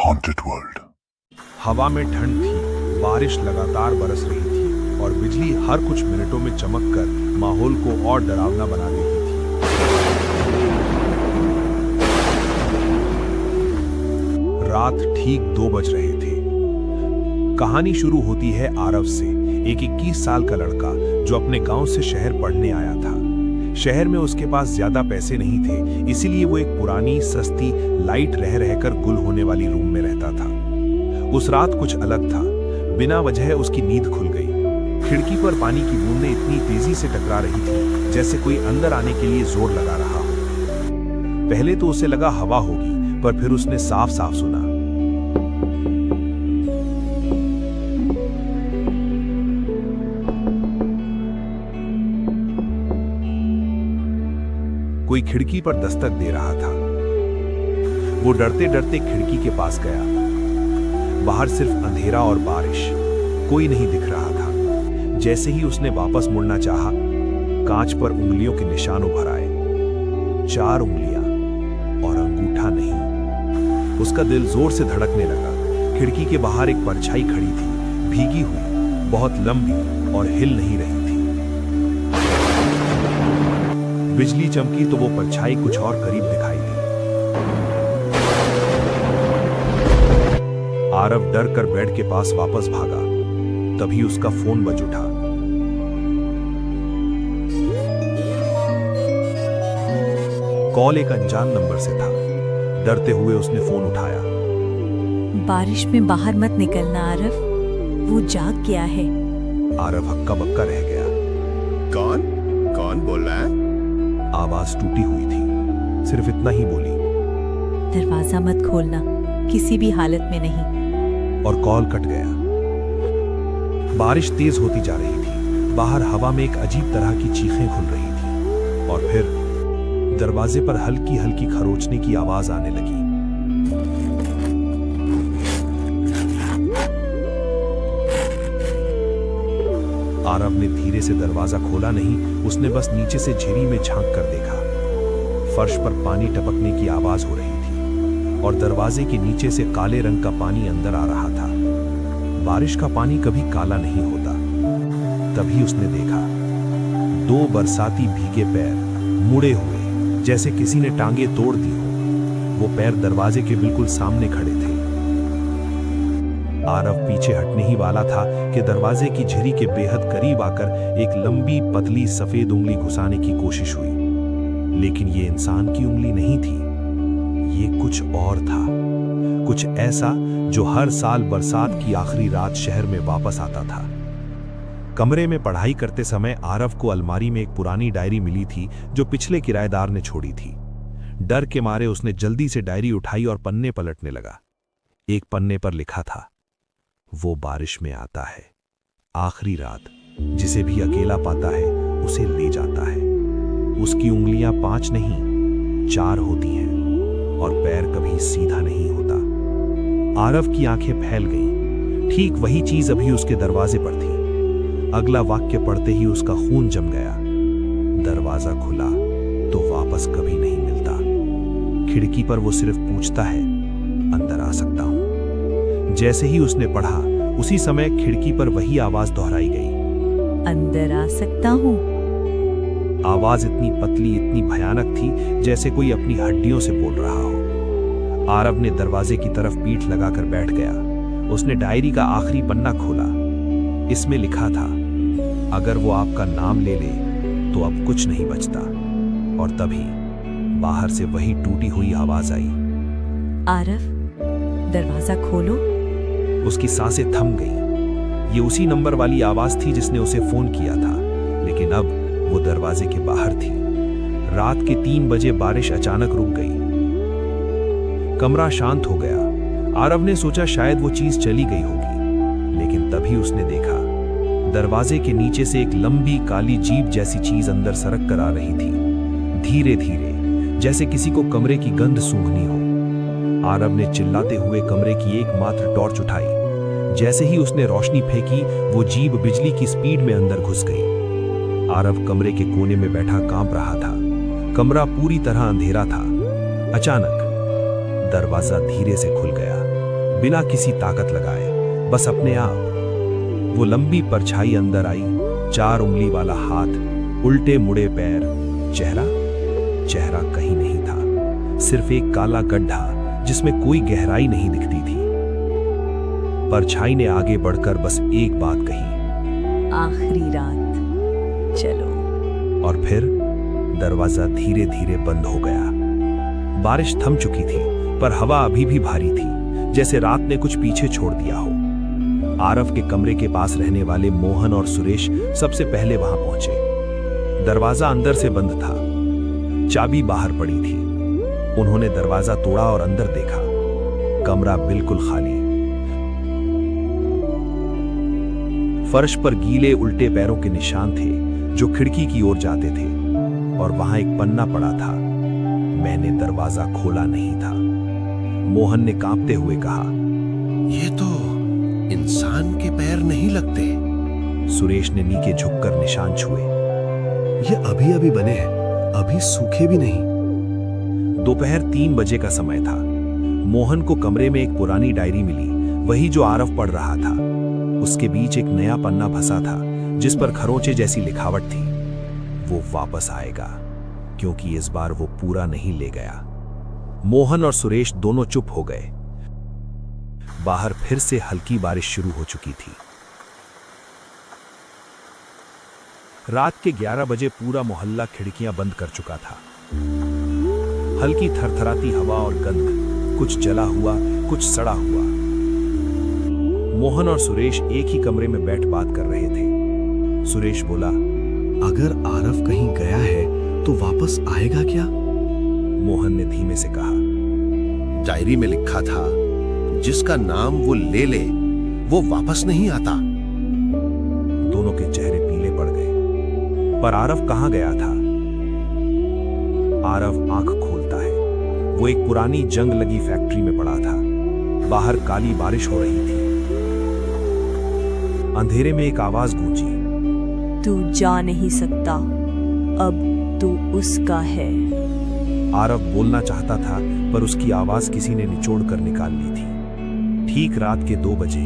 haunted world. हवा में ठंड थी, बारिश लगातार बरस रही थी और बिजली हर कुछ मिनटों में चमककर माहौल को और डरावना बना देती थी। रात ठीक 2 बज रहे थे। कहानी शुरू होती है आरव से, एक 21 साल का लड़का जो अपने गांव से शहर पढ़ने आया था। शहर में उसके पास ज्यादा पैसे नहीं थे, इसीलिए वो एक पुरानी सस्ती लाइट रह रहकर गुल होने वाली रूम में रहता था। उस रात कुछ अलग था। बिना वजह उसकी नींद खुल गई। खिड़की पर पानी की बूंदें इतनी तेजी से टकरा रही थी जैसे कोई अंदर आने के लिए जोर लगा रहा हो। पहले तो उसे लगा हवा होगी, पर फिर उसने साफ साफ सुना। कोई खिड़की पर दस्तक दे रहा था। वो डरते डरते खिड़की के पास गया। बाहर सिर्फ अंधेरा और बारिश, कोई नहीं दिख रहा था। जैसे ही उसने वापस मुड़ना चाहा, कांच पर उंगलियों के निशान उभर आए। 4 उंगलियां और अंगूठा नहीं। उसका दिल जोर से धड़कने लगा। खिड़की के बाहर एक परछाई खड़ी थी, भीगी हुई, बहुत लंबी और हिल नहीं रही थी। बिजली चमकी तो वो परछाई कुछ और करीब दिखाई दी। आरव डर कर बेड के पास वापस भागा। तभी उसका फोन बज उठा। कॉल एक अनजान नंबर से था। डरते हुए उसने फोन उठाया। बारिश में बाहर मत निकलना आरव, वो जाग गया है। आरव हक्का बक्का रह गया। कौन कौन बोल रहा है? आवाज टूटी हुई थी, सिर्फ इतना ही बोली। दरवाजा मत खोलना, किसी भी हालत में नहीं। और कॉल कट गया। बारिश तेज होती जा रही थी। बाहर हवा में एक अजीब तरह की चीखें खुल रही थी और फिर दरवाजे पर हल्की हल्की खरोचने की आवाज आने लगी। आरव ने धीरे से दरवाजा खोला नहीं, उसने बस नीचे से झिरी में झांक कर देखा। फर्श पर पानी टपकने की आवाज हो रही थी और दरवाजे के नीचे से काले रंग का पानी अंदर आ रहा था। बारिश का पानी कभी काला नहीं होता। तभी उसने देखा 2 बरसाती भीगे पैर, मुड़े हुए, जैसे किसी ने टांगे तोड़ दी हो। वो पैर दरवाजे के बिल्कुल सामने खड़े थे। आरव पीछे हटने ही वाला था कि दरवाजे की झिरी के बेहद करीब आकर एक लंबी पतली सफेद उंगली घुसाने की कोशिश हुई। लेकिन ये इंसान की उंगली नहीं थी, ये कुछ और था। कुछ ऐसा जो हर साल बरसात की आखिरी रात शहर में वापस आता था। कमरे में पढ़ाई करते समय आरव को अलमारी में एक पुरानी डायरी मिली थी जो पिछले किराएदार ने छोड़ी थी। डर के मारे उसने जल्दी से डायरी उठाई और पन्ने पलटने लगा। एक पन्ने पर लिखा था, वो बारिश में आता है, आखिरी रात, जिसे भी अकेला पाता है उसे ले जाता है। उसकी उंगलियां 5 नहीं 4 होती हैं और पैर कभी सीधा नहीं होता। आरव की आंखें फैल गईं। ठीक वही चीज अभी उसके दरवाजे पर थी। अगला वाक्य पढ़ते ही उसका खून जम गया। दरवाजा खुला तो वापस कभी नहीं मिलता। खिड़की पर वो सिर्फ पूछता है, अंदर आ सकता हूं? जैसे ही उसने पढ़ा, उसी समय खिड़की पर वही आवाज दोहराई गई, अंदर आ सकता हूँ। आवाज इतनी पतली, इतनी भयानक थी जैसे कोई अपनी हड्डियों से बोल रहा हो। आरव ने दरवाजे की तरफ पीठ लगाकर बैठ गया। उसने डायरी का आखिरी पन्ना खोला। इसमें लिखा था, अगर वो आपका नाम ले ले तो अब कुछ नहीं बचता। और तभी बाहर से वही टूटी हुई आवाज आई, आरव, दरवाजा खोलो। उसकी सांसें थम गईं। ये उसी नंबर वाली आवाज थी जिसने उसे फोन किया था, लेकिन अब वो दरवाजे के बाहर थी। रात के 3 बजे बारिश अचानक रुक गई। कमरा शांत हो गया। आरव ने सोचा शायद वो चीज चली गई होगी, लेकिन तभी उसने देखा दरवाजे के नीचे से एक लंबी काली जीप जैसी चीज अंदर सरक कर आ रही थी, धीरे धीरे, जैसे किसी को कमरे की गंध सूंघनी हो। आरव ने चिल्लाते हुए कमरे की एकमात्र टॉर्च उठाई। जैसे ही उसने रोशनी फेंकी, वो जीप बिजली की स्पीड में अंदर घुस गई। आरव कमरे के कोने में बैठा कांप रहा था। कमरा पूरी तरह अंधेरा था। अचानक दरवाजा धीरे से खुल गया बिना किसी ताकत लगाए, बस अपने आप। वो लंबी परछाई अंदर आई, 4 उंगली वाला हाथ, उल्टे मुड़े पैर, चेहरा चेहरा कहीं नहीं था, सिर्फ एक काला गड्ढा जिसमें कोई गहराई नहीं दिखती थी। परछाई ने आगे बढ़कर बस एक बात कही, आखिरी रात, चलो। और फिर दरवाजा धीरे धीरे बंद हो गया। बारिश थम चुकी थी, पर हवा अभी भी भारी थी, जैसे रात ने कुछ पीछे छोड़ दिया हो। आरव के कमरे के पास रहने वाले मोहन और सुरेश सबसे पहले वहां पहुंचे। दरवाजा अंदर से बंद था, चाबी बाहर पड़ी थी। उन्होंने दरवाजा तोड़ा और अंदर देखा। कमरा बिल्कुल खाली। फर्श पर गीले उल्टे पैरों के निशान थे जो खिड़की की ओर जाते थे, और वहां एक पन्ना पड़ा था। मैंने दरवाजा खोला नहीं था। मोहन ने कांपते हुए कहा, ये तो इंसान के पैर नहीं लगते। सुरेश ने नीचे झुककर निशान छुए। ये अभी अभी बने हैं, अभी सूखे भी नहीं। दोपहर 3 बजे का समय था। मोहन को कमरे में एक पुरानी डायरी मिली, वही जो आरव पढ़ रहा था। उसके बीच एक नया पन्ना फंसा था जिस पर खरोंचे जैसी लिखावट थी। वो वापस आएगा, क्योंकि इस बार वो पूरा नहीं ले गया। मोहन और सुरेश दोनों चुप हो गए। बाहर फिर से हल्की बारिश शुरू हो चुकी थी। रात के 11 बजे पूरा मोहल्ला खिड़कियां बंद कर चुका था। हल्की थरथराती हवा और गंध, कुछ जला हुआ, कुछ सड़ा हुआ। मोहन और सुरेश एक ही कमरे में बैठ बात कर रहे थे। सुरेश बोला, अगर आरव कहीं गया है तो वापस आएगा क्या? मोहन ने धीमे से कहा, डायरी में लिखा था, जिसका नाम वो ले ले वो वापस नहीं आता। दोनों के चेहरे पीले पड़ गए। पर आरव कहां गया था? आरव आंख खोलता है। वो एक पुरानी जंग लगी फैक्ट्री में पड़ा था। बाहर काली बारिश हो रही थी। अंधेरे में एक आवाज गूंजी, तू जा नहीं सकता, अब तू उसका है। आरव बोलना चाहता था, पर उसकी आवाज किसी ने निचोड़ कर निकाल ली थी। ठीक रात के 2 बजे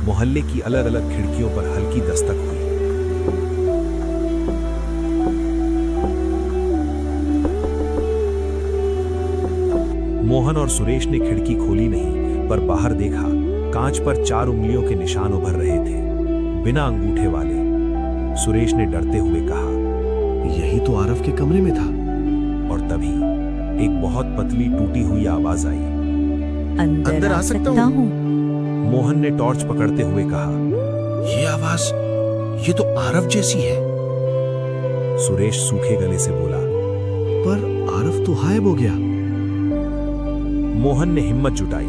मोहल्ले की अलग अलग खिड़कियों पर हल्की दस्तक हुई। मोहन और सुरेश ने खिड़की खोली नहीं, पर बाहर देखा। कांच पर 4 उंगलियों के निशान उभर रहे थे, बिना अंगूठे वाले। सुरेश ने डरते हुए कहा, यही तो आरव के कमरे में था। और तभी एक बहुत पतली टूटी हुई आवाज आई, अंदर आ सकता हूँ। मोहन ने टॉर्च पकड़ते हुए कहा, ये आवाज, ये तो आरव जैसी है। सुरेश सूखे गले से बोला, पर आरव तो गायब हो गया। मोहन ने हिम्मत जुटाई,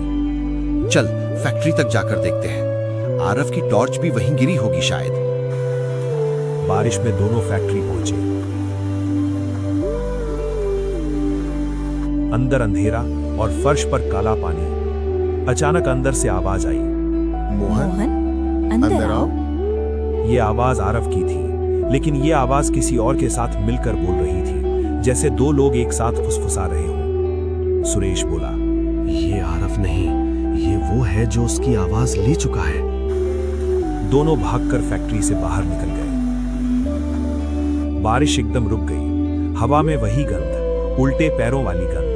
चल फैक्ट्री तक जाकर देखते हैं। आरव की टॉर्च भी वहीं गिरी होगी शायद। बारिश में दोनों फैक्ट्री पहुंचे। अंदर अंधेरा और फर्श पर काला पानी। अचानक अंदर से आवाज आई, मोहन अंदर आओ। ये आवाज आरव की थी, लेकिन ये आवाज किसी और के साथ मिलकर बोल रही थी, जैसे 2 लोग एक साथ फुसफुसा रहे हों। सुरेश बोला, ये आरव नहीं, ये वो है जो उसकी आवाज ले चुका है। दोनों भागकर फैक्ट्री से बाहर निकल गए। बारिश एकदम रुक गई। हवा में वही गंध, उल्टे पैरों वाली गंध।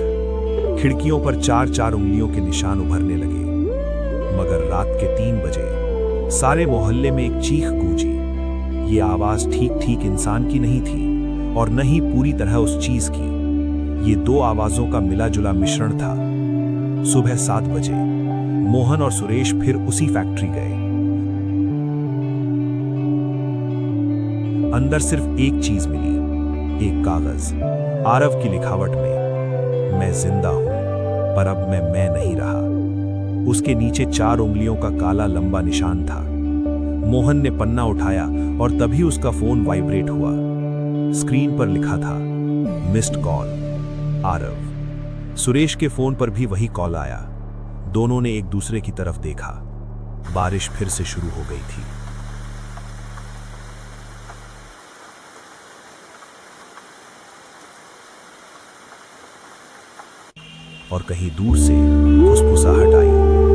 खिड़कियों पर 4-4 उंगलियों के निशान उभरने लगे। मगर रात के 3 बजे सारे मोहल्ले में एक चीख गूंजी। ये आवाज ठीक ठीक इंसान की नहीं थी, और न ही पूरी तरह उस चीज की। ये 2 आवाजों का मिला जुला मिश्रण था। सुबह 7 बजे मोहन और सुरेश फिर उसी फैक्ट्री गए। अंदर सिर्फ एक चीज मिली, एक कागज, आरव की लिखावट में, मैं जिंदा हूं, पर अब मैं नहीं रहा। उसके नीचे 4 उंगलियों का काला लंबा निशान था। मोहन ने पन्ना उठाया और तभी उसका फोन वाइब्रेट हुआ। स्क्रीन पर लिखा था, मिस्ड कॉल, आरव। सुरेश के फोन पर भी वही कॉल आया। दोनों ने एक दूसरे की तरफ देखा। बारिश फिर से शुरू हो गई थी। और कहीं दूर से फुसफुसाहट आई।